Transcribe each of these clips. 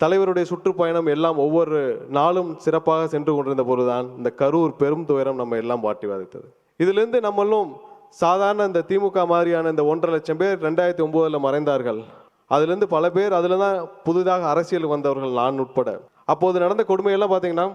தலைவருடைய சுற்றுப்பயணம் எல்லாம் ஒவ்வொரு நாளும் சிறப்பாக சென்று கொண்டிருந்த பொழுதுதான் இந்த கரூர் பெரும் துயரம் நம்ம எல்லாம் வாட்டி வதைத்தது. இதிலிருந்து நம்மளும் சாதாரண இந்த திமுக மாதிரியான இந்த 1,50,000 பேர் 2009 மறைந்தார்கள். அதுலேருந்து பல பேர் அதில் தான் புதிதாக அரசியல் வந்தவர்கள், நான் உட்பட. அப்போது நடந்த கொடுமையெல்லாம் பார்த்தீங்கன்னா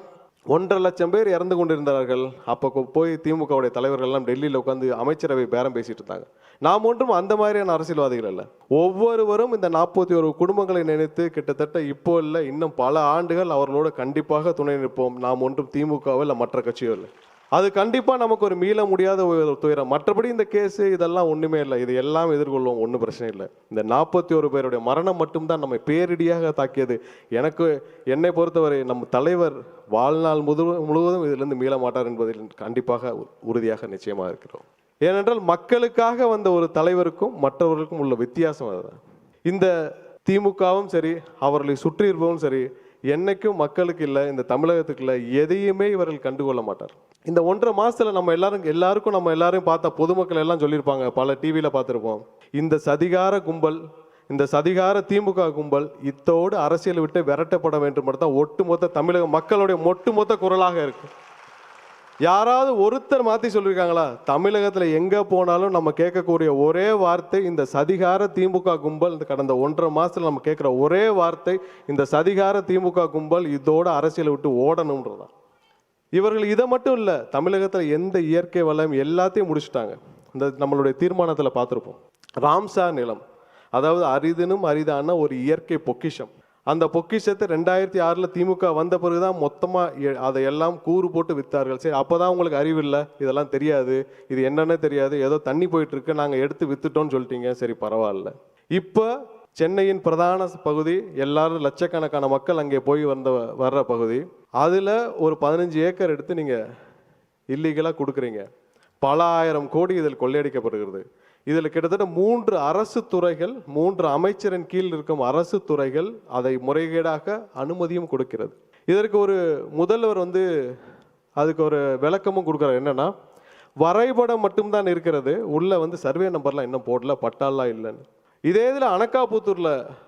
1,50,000 பேர் இறந்து கொண்டிருந்தார்கள். அப்போ போய் திமுகவுடைய தலைவர்கள் எல்லாம் டெல்லியில் உட்காந்து அமைச்சரவை பேரம் பேசிட்டு இருந்தாங்க. நாம் ஒன்றும் அந்த மாதிரியான அரசியல்வாதிகள் அல்ல. ஒவ்வொருவரும் இந்த 41 குடும்பங்களை நினைத்து கிட்டத்தட்ட இப்போ இல்லை, இன்னும் பல ஆண்டுகள் அவர்களோடு கண்டிப்பாக துணை நிற்போம். நாம் ஒன்றும் திமுகவோ இல்லை மற்ற கட்சியோ இல்லை. அது கண்டிப்பாக நமக்கு ஒரு மீள முடியாத ஒரு துயரம். மற்றபடி இந்த கேஸு இதெல்லாம் ஒன்றுமே இல்லை, இது எல்லாம் எதிர்கொள்வோம், ஒன்றும் பிரச்சனை இல்லை. இந்த 41 பேருடைய மரணம் மட்டும்தான் நம்மை பேரிடியாக தாக்கியது. என்னை பொறுத்தவரை நம்ம தலைவர் வாழ்நாள் முழுவதும் இதிலிருந்து மீள மாட்டார் என்பதில் கண்டிப்பாக உறுதியாக நிச்சயமாக இருக்கிறோம். ஏனென்றால் மக்களுக்காக வந்த ஒரு தலைவருக்கும் மற்றவர்களுக்கும் உள்ள வித்தியாசம் அதுதான். இந்த திமுகவும் சரி, அவர்களை சுற்றி இருப்பவும் சரி, என்னைக்கும் மக்களுக்கு இல்லை, இந்த தமிழகத்துக்கு இல்லை, எதையுமே இவர்கள் கண்டுகொள்ள மாட்டார். இந்த 1.5 மாசத்துல நம்ம எல்லாரையும் பார்த்தா பொதுமக்கள் எல்லாம் சொல்லியிருப்பாங்க, பல டிவியில் பார்த்துருப்போம், இந்த சதிகார கும்பல், இந்த சதிகார திமுக கும்பல் இத்தோடு அரசியல் விட்டு விரட்டப்பட வேண்டும் தான் ஒட்டுமொத்த தமிழக மக்களுடைய ஒட்டுமொத்த குரலாக இருக்கு. யாராவது ஒருத்தர் மாற்றி சொல்லியிருக்காங்களா? தமிழகத்தில் எங்கே போனாலும் நம்ம கேட்கக்கூடிய ஒரே வார்த்தை இந்த சதிகார திமுக கும்பல். இந்த கடந்த 1.5 மாதத்தில் நம்ம கேட்குற ஒரே வார்த்தை இந்த சதிகார திமுக கும்பல் இதோட அரசியலை விட்டு ஓடணுன்றதான். இவர்கள் இதை மட்டும் இல்லை, தமிழகத்தில் எந்த இயற்கை வளம் எல்லாத்தையும் முடிச்சுட்டாங்க. இந்த நம்மளுடைய தீர்மானத்தில் பார்த்துருப்போம், ராம்சார் நிலம், அதாவது அரிதினும் அரிதான ஒரு இயற்கை பொக்கிஷம். அந்த பொக்கிஷத்தை 2006 திமுக வந்த பிறகுதான் மொத்தமாக அதையெல்லாம் கூறு போட்டு விற்றார்கள். சரி, அப்போ தான் உங்களுக்கு அறிவு இல்லை, இதெல்லாம் தெரியாது, இது என்னென்ன தெரியாது, ஏதோ தண்ணி போயிட்டுருக்கு, நாங்கள் எடுத்து விற்றுட்டோன்னு சொல்லிட்டீங்க, சரி பரவாயில்ல. இப்போ சென்னையின் பிரதான பகுதி, எல்லாரும் லட்சக்கணக்கான மக்கள் அங்கே போய் வர்ற பகுதி, அதில் ஒரு 15 ஏக்கர் எடுத்து நீங்கள் இல்லீகலாக கொடுக்குறீங்க. பல ஆயிரம் கோடி இதில் கொள்ளையடிக்கப்படுகிறது. இதில் கிட்டத்தட்ட 3 அரசு துறைகள், 3 அமைச்சரின் கீழ் இருக்கும் அரசு துறைகள் அதை முறைகேடாக அனுமதியும் கொடுக்கிறது. இதற்கு ஒரு முதல்வர் அதுக்கு ஒரு விளக்கமும் கொடுக்குறாரு. என்னன்னா, வரைபடம் மட்டும்தான் இருக்கிறது, உள்ள சர்வே நம்பர்லாம் இன்னும் போடல, பட்டாலாம் இல்லைன்னு. இதே இதில் அனக்காபுத்தூரில்